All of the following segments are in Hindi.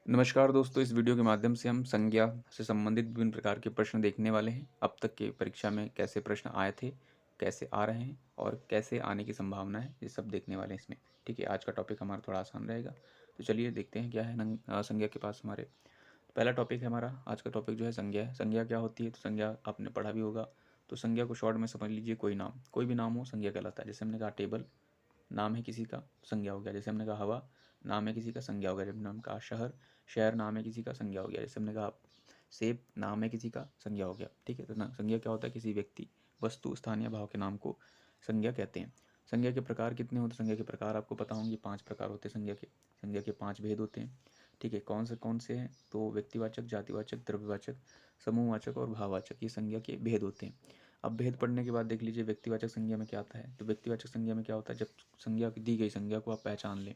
नमस्कार दोस्तों, इस वीडियो के माध्यम से हम संज्ञा से संबंधित विभिन्न प्रकार के प्रश्न देखने वाले हैं। अब तक के परीक्षा में कैसे प्रश्न आए थे, कैसे आ रहे हैं और कैसे आने की संभावना है, ये सब देखने वाले हैं इसमें। ठीक है, आज का टॉपिक हमारा थोड़ा आसान रहेगा। तो चलिए देखते हैं क्या है संज्ञा के पास हमारे। पहला टॉपिक है हमारा, आज का टॉपिक जो है संज्ञा है। संज्ञा क्या होती है? तो संज्ञा आपने पढ़ा भी होगा। तो संज्ञा को शॉर्ट में समझ लीजिए, कोई भी नाम हो संज्ञा कहलाता है। जैसे हमने कहा टेबल, नाम है किसी का, संज्ञा हो गया। जैसे हमने कहा हवा, नाम है किसी का, संज्ञा हो गया। जब नाम कहा शहर, शहर नाम है किसी का, संज्ञा हो गया। जैसे हमने कहा सेब, नाम है किसी का, संज्ञा हो गया। ठीक है, तो ना संज्ञा क्या होता है? किसी व्यक्ति, वस्तु, स्थान या भाव के नाम को संज्ञा कहते हैं। संज्ञा के प्रकार कितने होते हैं? संज्ञा के प्रकार आपको पता होंगे, 5 प्रकार होते हैं संज्ञा के। संज्ञा के 5 भेद होते हैं। ठीक है, कौन से हैं? तो व्यक्तिवाचक, जातिवाचक, द्रव्यवाचक, समूहवाचक और भाववाचक, ये संज्ञा के भेद होते हैं। अब भेद पढ़ने के बाद देख लीजिए व्यक्तिवाचक संज्ञा में क्या आता है। तो व्यक्तिवाचक संज्ञा में क्या होता है? जब संज्ञा दी गई संज्ञा को आप पहचान लें।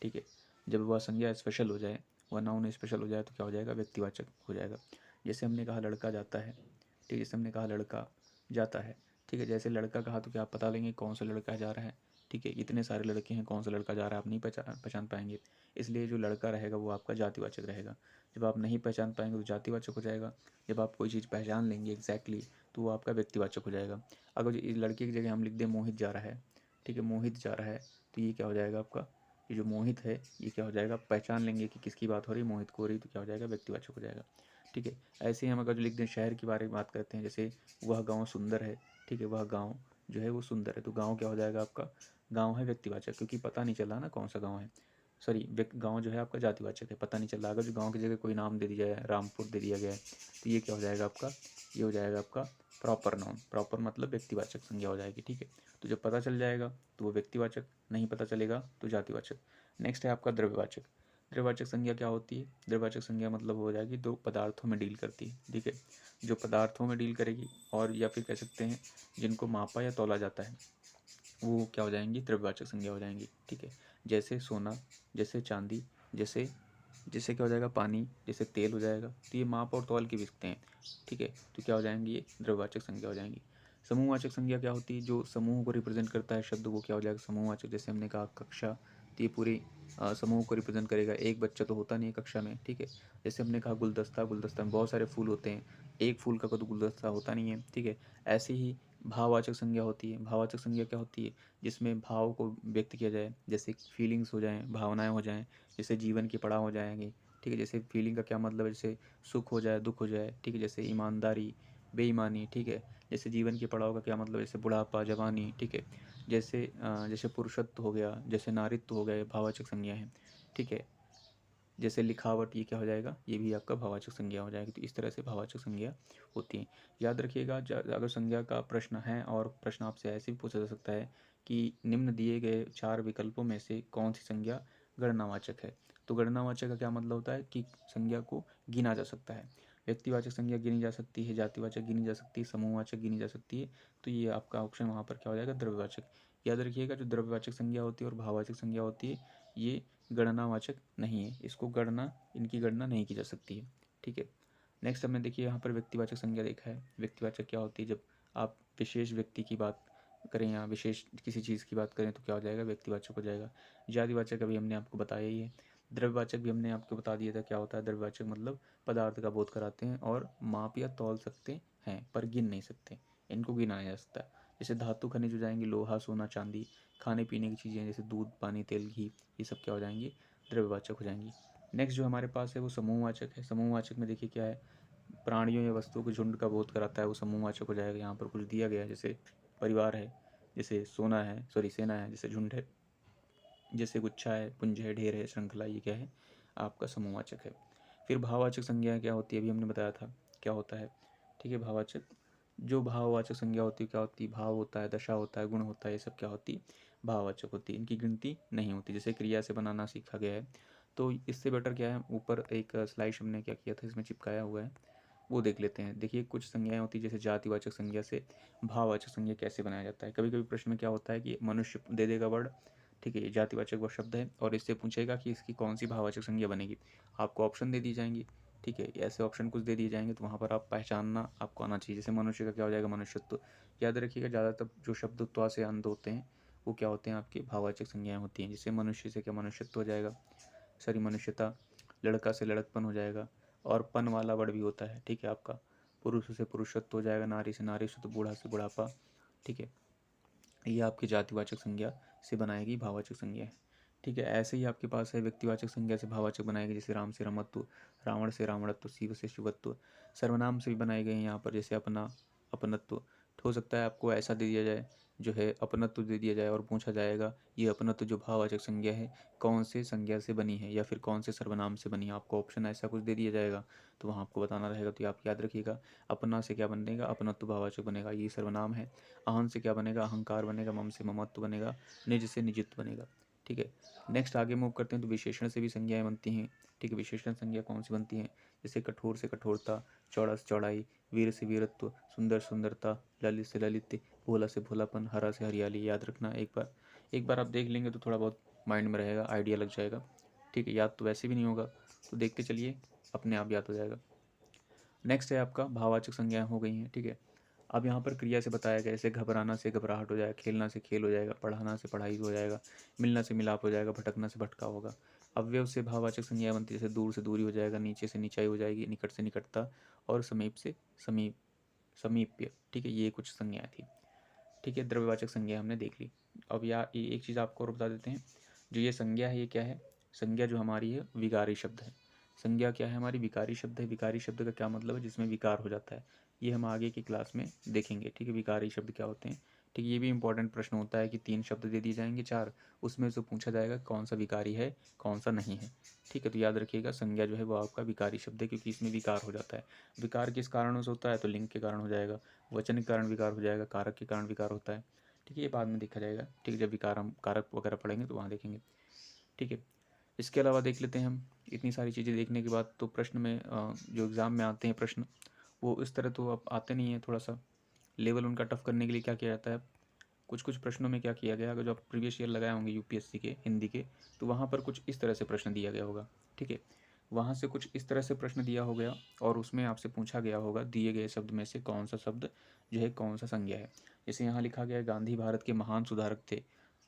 ठीक है, जब वह संज्ञा स्पेशल हो जाए, वह नाउन स्पेशल हो जाए, तो क्या हो जाएगा? व्यक्तिवाचक हो जाएगा। जैसे हमने कहा लड़का जाता है। ठीक है, जैसे हमने कहा लड़का जाता है। ठीक है, जैसे लड़का कहा तो क्या आप पता लेंगे कौन सा लड़का जा रहा है? ठीक है, इतने सारे लड़के हैं, कौन सा लड़का जा रहा है आप नहीं पहचान पहचान पाएंगे। इसलिए जो लड़का रहेगा वो आपका जातिवाचक रहेगा। जब आप नहीं पहचान पाएंगे तो जातिवाचक हो जाएगा। जब आप कोई चीज़ पहचान लेंगे एग्जैक्टली, तो वो आपका व्यक्तिवाचक हो जाएगा। अगर इस लड़के की जगह हम लिख दें मोहित जा रहा है। ठीक है, मोहित जा रहा है, तो ये क्या हो जाएगा आपका? ये जो मोहित है ये क्या हो जाएगा? आप पहचान लेंगे कि किसकी बात हो रही है, मोहित को हो रही, तो क्या हो जाएगा? व्यक्तिवाचक हो जाएगा। ठीक है, ऐसे ही हम अगर जो लिख दें शहर के बारे में बात करते हैं, जैसे वह गाँव सुंदर है। ठीक है, वह गाँव जो है वो सुंदर है, तो गाँव क्या हो जाएगा आपका? गाँव है व्यक्तिवाचक, क्योंकि पता नहीं चला ना कौन सा गाँव है। सॉरी, गाँव जो है आपका जातिवाचक है, पता नहीं चल रहा। अगर जो गाँव की जगह कोई नाम दे दिया जाए, रामपुर दे दिया गया है, तो ये क्या हो जाएगा आपका? ये हो जाएगा आपका प्रॉपर नाउन। प्रॉपर मतलब व्यक्तिवाचक संज्ञा हो जाएगी। ठीक है, तो जब पता चल जाएगा तो वो व्यक्तिवाचक, नहीं पता चलेगा तो जातिवाचक। नेक्स्ट है आपका द्रव्यवाचक। द्रव्यवाचक संज्ञा क्या होती है? द्रव्यवाचक संज्ञा मतलब हो जाएगी दो पदार्थों में डील करती है। ठीक है, जो पदार्थों में डील करेगी, और या फिर कह सकते हैं जिनको मापा या तौला जाता है, वो क्या हो जाएंगी? द्रव्यवाचक संज्ञा हो जाएंगी। ठीक है, जैसे सोना, जैसे चांदी, जैसे जैसे क्या हो जाएगा? पानी, जैसे तेल हो जाएगा। तो ये माप और तौल की बिकते हैं। ठीक है, तो क्या हो जाएंगी? ये द्रव्यवाचक संज्ञा हो जाएंगी। समूहवाचक संज्ञा क्या होती है? जो समूह को रिप्रेजेंट करता है शब्द, वो क्या हो जाएगा? समूहवाचक। जैसे हमने कहा कक्षा, तो ये पूरी समूह को रिप्रेजेंट करेगा। एक बच्चा तो होता नहीं है कक्षा में। ठीक है, जैसे हमने कहा गुलदस्ता, गुलदस्ता में बहुत सारे फूल होते हैं, एक फूल का तो गुलदस्ता होता नहीं है। ठीक है, ऐसे ही भाववाचक संज्ञा होती है। भाववाचक संज्ञा क्या होती है? जिसमें भाव को व्यक्त किया जाए, जैसे फीलिंग्स हो जाएं, भावनाएं हो जाएं, जैसे जीवन के पड़ाव हो जाएंगे। ठीक है, जैसे फीलिंग का क्या मतलब है? जैसे सुख हो जाए, दुख हो जाए। ठीक है, जैसे ईमानदारी, बेईमानी। ठीक है, जैसे जीवन के पड़ाव का क्या मतलब? जैसे बुढ़ापा, जवानी। ठीक है, जैसे पुरुषत्व हो गया, जैसे नारीत्व हो गए, भाववाचक संज्ञा है। ठीक है, जैसे लिखावट, ये क्या हो जाएगा? ये भी आपका भाववाचक संज्ञा हो जाएगी। तो इस तरह से भाववाचक संज्ञा होती है। याद रखिएगा, अगर संज्ञा का प्रश्न है, और प्रश्न आपसे ऐसे भी पूछा जा सकता है कि निम्न दिए गए 4 विकल्पों में से कौन सी संज्ञा गणनावाचक है। तो गणनावाचक का क्या मतलब होता है? कि संज्ञा को गिना जा सकता है। व्यक्तिवाचक संज्ञा गिनी जा सकती है, जातिवाचक गिनी जा सकती है, समूहवाचक गिनी जा सकती है। तो ये आपका ऑप्शन वहाँ पर क्या हो जाएगा? द्रव्यवाचक। याद रखिएगा, जो द्रव्यवाचक संज्ञा होती है और भाववाचक संज्ञा होती है, ये गणनावाचक नहीं है। इसको इनकी गणना नहीं की जा सकती है। ठीक है, नेक्स्ट हमने देखिए यहाँ पर व्यक्तिवाचक संज्ञा देखा है। व्यक्तिवाचक क्या होती है? जब आप विशेष व्यक्ति की बात करें या विशेष किसी चीज़ की बात करें, तो क्या हो जाएगा? व्यक्तिवाचक हो जाएगा। जातिवाचक अभी हमने आपको बताया ही है। द्रव्यवाचक भी हमने आपको बता दिया था क्या होता है। द्रव्यवाचक मतलब पदार्थ का बोध कराते हैं और माप या तौल सकते हैं पर गिन नहीं सकते। इनको गिनाया जा सकता है। जैसे धातु खनिज हो जाएंगे, लोहा, सोना, चांदी। खाने पीने की चीज़ें जैसे दूध, पानी, तेल, घी, ये सब क्या हो जाएंगी? द्रव्यवाचक हो जाएंगी। नेक्स्ट जो हमारे पास है वो समूहवाचक है। समूहवाचक में देखिए क्या है? प्राणियों या वस्तुओं के झुंड का बोध कराता है, वो समूहवाचक हो जाएगा। यहाँ पर कुछ दिया गया है, जैसे परिवार है, जैसे सेना है, जैसे झुंड है, जैसे गुच्छा है, पुंज है, ढेर है, श्रृंखला, ये क्या है? आपका समूहवाचक है। फिर भाववाचक संज्ञा क्या होती है? अभी हमने बताया था क्या होता है। ठीक है, भाववाचक, जो भाववाचक संज्ञा होती है क्या होती है? भाव होता है, दशा होता है, गुण होता है, ये सब क्या होती है? भाववाचक होती है। इनकी गिनती नहीं होती। जैसे क्रिया से बनाना सीखा गया है, तो इससे बेटर क्या है, ऊपर एक स्लाइड हमने क्या किया था, इसमें चिपकाया हुआ है, वो देख लेते हैं। देखिए कुछ संज्ञाएं होती है, जैसे जातिवाचक संज्ञा से भाववाचक संज्ञा कैसे बनाया जाता है। कभी कभी प्रश्न में क्या होता है कि मनुष्य दे देगा वर्ड। ठीक है, ये जातिवाचक वह शब्द है, और इससे पूछेगा कि इसकी कौन सी भाववाचक संज्ञा बनेगी। आपको ऑप्शन दे दी जाएंगी। ठीक है, ऐसे ऑप्शन कुछ दे दिए जाएंगे, तो वहाँ पर आप पहचानना आपको आना चाहिए। जैसे मनुष्य का क्या हो जाएगा? मनुष्यत्व। याद रखिएगा, ज़्यादातर जो शब्द त्वा से अंत होते हैं वो क्या होते हैं? आपके भाववाचक संज्ञाएं होती हैं। जैसे मनुष्य से क्या मनुष्यत्व हो जाएगा, सॉरी मनुष्यता। लड़का से लड़कपन हो जाएगा, और पन वाला वर्ड भी होता है, ठीक है। आपका पुरुष से पुरुषत्व हो जाएगा, नारी से नारीत्व, बूढ़ा से बुढ़ापा, ठीक है। ये आपकी जातिवाचक संज्ञा से बनाएगी भाववाचक संज्ञा है, ठीक है। ऐसे ही आपके पास है व्यक्तिवाचक संज्ञा से भाववाचक बनाएगी, जैसे राम से रमत्व, रावण से रावणत्व, शिव से शिवत्व। सर्वनाम से भी बनाए गए हैं यहाँ पर, जैसे अपना, अपनत्व। तो हो सकता है आपको ऐसा दे दिया जाए, जो है अपनत्व दे दिया जाए और पूछा जाएगा ये अपनत्व जो भाववाचक संज्ञा है कौन से संज्ञा से बनी है या फिर कौन से सर्वनाम से बनी है, आपको ऑप्शन ऐसा कुछ दे दिया जाएगा तो वहाँ आपको बताना रहेगा। तो ये आप याद रखिएगा, अपना से क्या बनेगा, अपनत्व भाववाचक बनेगा, ये सर्वनाम है। अहं से क्या बनेगा, अहंकार बनेगा। मम से ममत्व बनेगा। निज से निजित्व बनेगा, ठीक है। नेक्स्ट आगे मूव करते हैं, तो विशेषण से भी संज्ञाएं बनती हैं, ठीक है। विशेषण संज्ञा कौन सी बनती हैं, जैसे कठोर से कठोरता, चौड़ा से चौड़ाई, वीर से वीरत्व, सुंदर सुंदरता, ललित से ललित्य, भोला से भोलापन, हरा से हरियाली। याद रखना, एक बार आप देख लेंगे तो थोड़ा बहुत माइंड में रहेगा, आइडिया लग जाएगा, ठीक है। याद तो वैसे भी नहीं होगा, तो देखते चलिए, अपने आप याद हो जाएगा। नेक्स्ट है आपका भाववाचक संज्ञाएं हो गई हैं, ठीक है। अब यहाँ पर क्रिया से बताया गया, जैसे घबराना से घबराहट हो जाएगा, खेलना से खेल हो जाएगा, पढ़ाना से पढ़ाई हो जाएगा, मिलना से मिलाप हो जाएगा, भटकना से भटकाव होगा। अवयव से भाववाचक संज्ञा बनती है, जैसे दूर से दूरी हो जाएगा, नीचे से नीचाई हो जाएगी, निकट से निकटता, और समीप से समीप, समीप्य, ठीक है। ये कुछ संज्ञाएं थी, ठीक है। द्रव्यवाचक संज्ञा हमने देख ली। अब ये एक चीज़ आपको और बता देते हैं, जो ये संज्ञा है ये क्या है, संज्ञा जो हमारी है विकारी शब्द है। संज्ञा क्या है हमारी, विकारी शब्द है। विकारी शब्द का क्या मतलब है, जिसमें विकार हो जाता है, ये हम आगे की क्लास में देखेंगे, ठीक है। विकारी शब्द क्या होते हैं, ठीक है। ये भी इंपॉर्टेंट प्रश्न होता है कि 3 शब्द दे दिए जाएंगे, 4, उसमें से पूछा जाएगा कौन सा विकारी है कौन सा नहीं है, ठीक है। तो याद रखिएगा, संज्ञा जो है वो आपका विकारी शब्द है, क्योंकि इसमें विकार हो जाता है। विकार किस कारणों से होता है, तो लिंग के कारण हो जाएगा, वचन के कारण विकार हो जाएगा, कारक के कारण विकार होता है, ठीक है। ये बाद में देखा जाएगा, ठीक है। जब विकार हम कारक वगैरह पढ़ेंगे तो वहाँ देखेंगे, ठीक है। इसके अलावा देख लेते हैं हम, इतनी सारी चीज़ें देखने के बाद तो प्रश्न में जो एग्ज़ाम में आते हैं प्रश्न, वो इस तरह तो अब आते नहीं हैं। थोड़ा सा लेवल उनका टफ करने के लिए क्या किया जाता है, कुछ कुछ प्रश्नों में क्या किया गया, अगर जो आप प्रीवियस ईयर लगाए होंगे यूपीएससी के हिंदी के, तो वहाँ पर कुछ इस तरह से प्रश्न दिया गया होगा, ठीक है। वहाँ से कुछ इस तरह से प्रश्न दिया हो गया, और उसमें आपसे पूछा गया होगा दिए गए शब्द में से कौन सा शब्द जो है कौन सा संज्ञा है। जैसे यहाँ लिखा गया है, गांधी भारत के महान सुधारक थे।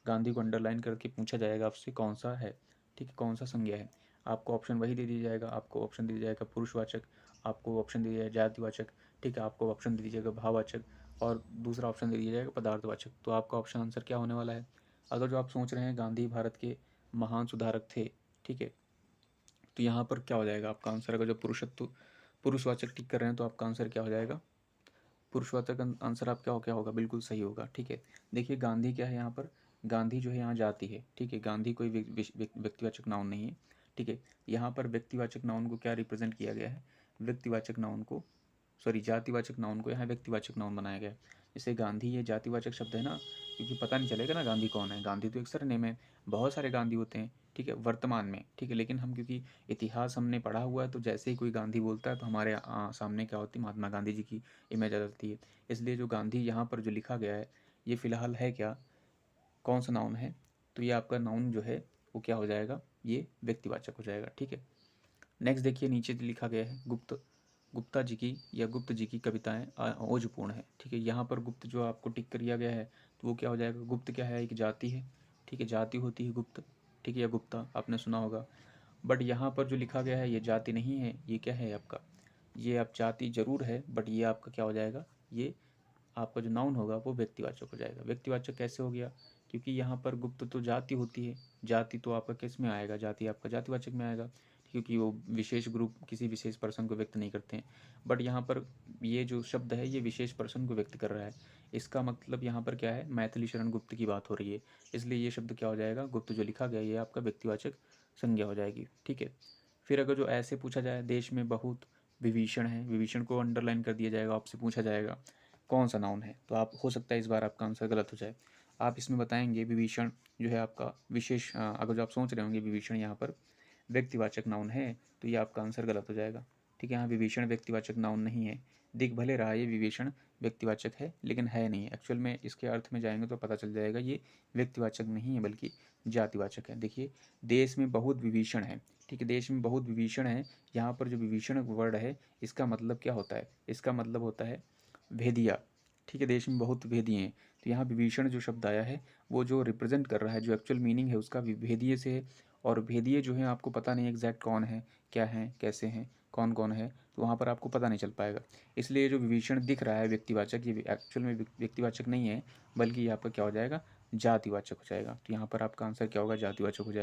गांधी को अंडरलाइन करके पूछा जाएगा आपसे कौन सा है, ठीक है, कौन सा संज्ञा है। आपको ऑप्शन वही दे दिया जाएगा, आपको ऑप्शन दे दिया जाएगा पुरुषवाचक, आपको ऑप्शन दे दिया जाएगा जातिवाचक, ठीक है, आपको ऑप्शन दे दिया जाएगा भाववाचक, और दूसरा ऑप्शन दे दिया जाएगा पदार्थवाचक। तो आपका ऑप्शन आंसर क्या होने वाला है, अगर जो आप सोच रहे हैं गांधी भारत के महान सुधारक थे, ठीक है, तो यहाँ पर क्या हो जाएगा आपका आंसर, अगर जो पुरुषत्व पुरुषवाचक टिक कर रहे हैं तो आपका आंसर क्या हो जाएगा, पुरुषवाचक आंसर आप क्या होगा, बिल्कुल सही होगा, ठीक है। देखिए गांधी क्या है यहाँ पर, गांधी जो है यहाँ जाति है, ठीक है। गांधी कोई व्यक्तिवाचक नाउन नहीं है, ठीक है। यहाँ पर व्यक्तिवाचक नाउन को क्या रिप्रेजेंट किया गया है, व्यक्तिवाचक नाउन को, सॉरी जातिवाचक नाउन को यहाँ व्यक्तिवाचक नाउन बनाया गया है। जैसे गांधी ये जातिवाचक शब्द है ना, क्योंकि पता नहीं चलेगा ना गांधी कौन है, गांधी तो एक सरनेम है, बहुत सारे गांधी होते हैं, ठीक है, वर्तमान में, ठीक है। लेकिन हम क्योंकि इतिहास हमने पढ़ा हुआ है, तो जैसे ही कोई गांधी बोलता है तो हमारे सामने क्या होती है, महात्मा गांधी जी की इमेज आ जाती है। इसलिए जो गांधी यहाँ पर जो लिखा गया है, ये फिलहाल है क्या, कौन सा नाउन है, तो ये आपका नाउन जो है वो क्या हो जाएगा, ये व्यक्तिवाचक हो जाएगा, ठीक है। नेक्स्ट देखिए, नीचे लिखा गया है गुप्त, गुप्ता जी की या गुप्त जी की कविताएं ओजपूर्ण है, ठीक है। यहाँ पर गुप्त जो आपको टिक किया गया है, तो वो क्या हो जाएगा, गुप्त क्या है, एक जाति है, ठीक है, जाति होती है गुप्त, ठीक है, या गुप्ता आपने सुना होगा। बट यहाँ पर जो लिखा गया है ये जाति नहीं है, ये क्या है आपका, ये आप जाति जरूर है, बट ये आपका क्या हो जाएगा, ये आपका जो नाउन होगा वो व्यक्तिवाचक हो जाएगा। व्यक्तिवाचक कैसे हो गया, क्योंकि यहाँ पर गुप्त तो जाति होती है, जाति तो आपका किस में आएगा, जाति आपका जातिवाचक में आएगा, क्योंकि वो विशेष ग्रुप किसी विशेष पर्सन को व्यक्त नहीं करते हैं। बट यहाँ पर ये जो शब्द है ये विशेष पर्सन को व्यक्त कर रहा है, इसका मतलब यहाँ पर क्या है, मैथिली शरण गुप्त की बात हो रही है, इसलिए ये शब्द क्या हो जाएगा, गुप्त जो लिखा गया ये आपका व्यक्तिवाचक संज्ञा हो जाएगी, ठीक है। फिर अगर जो ऐसे पूछा जाए, देश में बहुत विभीषण है, विभीषण को अंडरलाइन कर दिया जाएगा, आपसे पूछा जाएगा कौन सा नाउन है, तो आप हो सकता है इस बार आपका आंसर गलत हो जाए। आप इसमें बताएंगे विभीषण जो है आपका विशेष, अगर जो आप सोच रहे होंगे विभीषण यहाँ पर व्यक्तिवाचक नाउन है, तो ये आपका आंसर गलत हो जाएगा, ठीक है। यहाँ विभीषण व्यक्तिवाचक नाउन नहीं है, दिख भले रहा ये विभीषण व्यक्तिवाचक है लेकिन है नहीं, एक्चुअल में इसके अर्थ में जाएंगे तो पता चल जाएगा ये व्यक्तिवाचक नहीं है बल्कि जातिवाचक है। देखिए, देश में बहुत विभीषण है, ठीक है, देश में बहुत विभीषण है, यहाँ पर जो विभीषण वर्ड है इसका मतलब क्या होता है, इसका मतलब होता है भेदिया, ठीक है, देश में बहुत भेदिए हैं। तो यहाँ विभीषण जो शब्द आया है वो जो रिप्रेजेंट कर रहा है, जो एक्चुअल मीनिंग है उसका भेदिए से है, और भेदिए जो हैं आपको पता नहीं एग्जैक्ट कौन है, क्या हैं, कैसे हैं, कौन कौन है, तो वहाँ पर आपको पता नहीं चल पाएगा। इसलिए जो विभीषण दिख रहा है व्यक्तिवाचक, ये एक्चुअल में व्यक्तिवाचक नहीं है, बल्कि ये आपका क्या हो जाएगा, जातिवाचक हो जाएगा। तो यहाँ पर आपका आंसर क्या होगा, जातिवाचक हो जाएगा।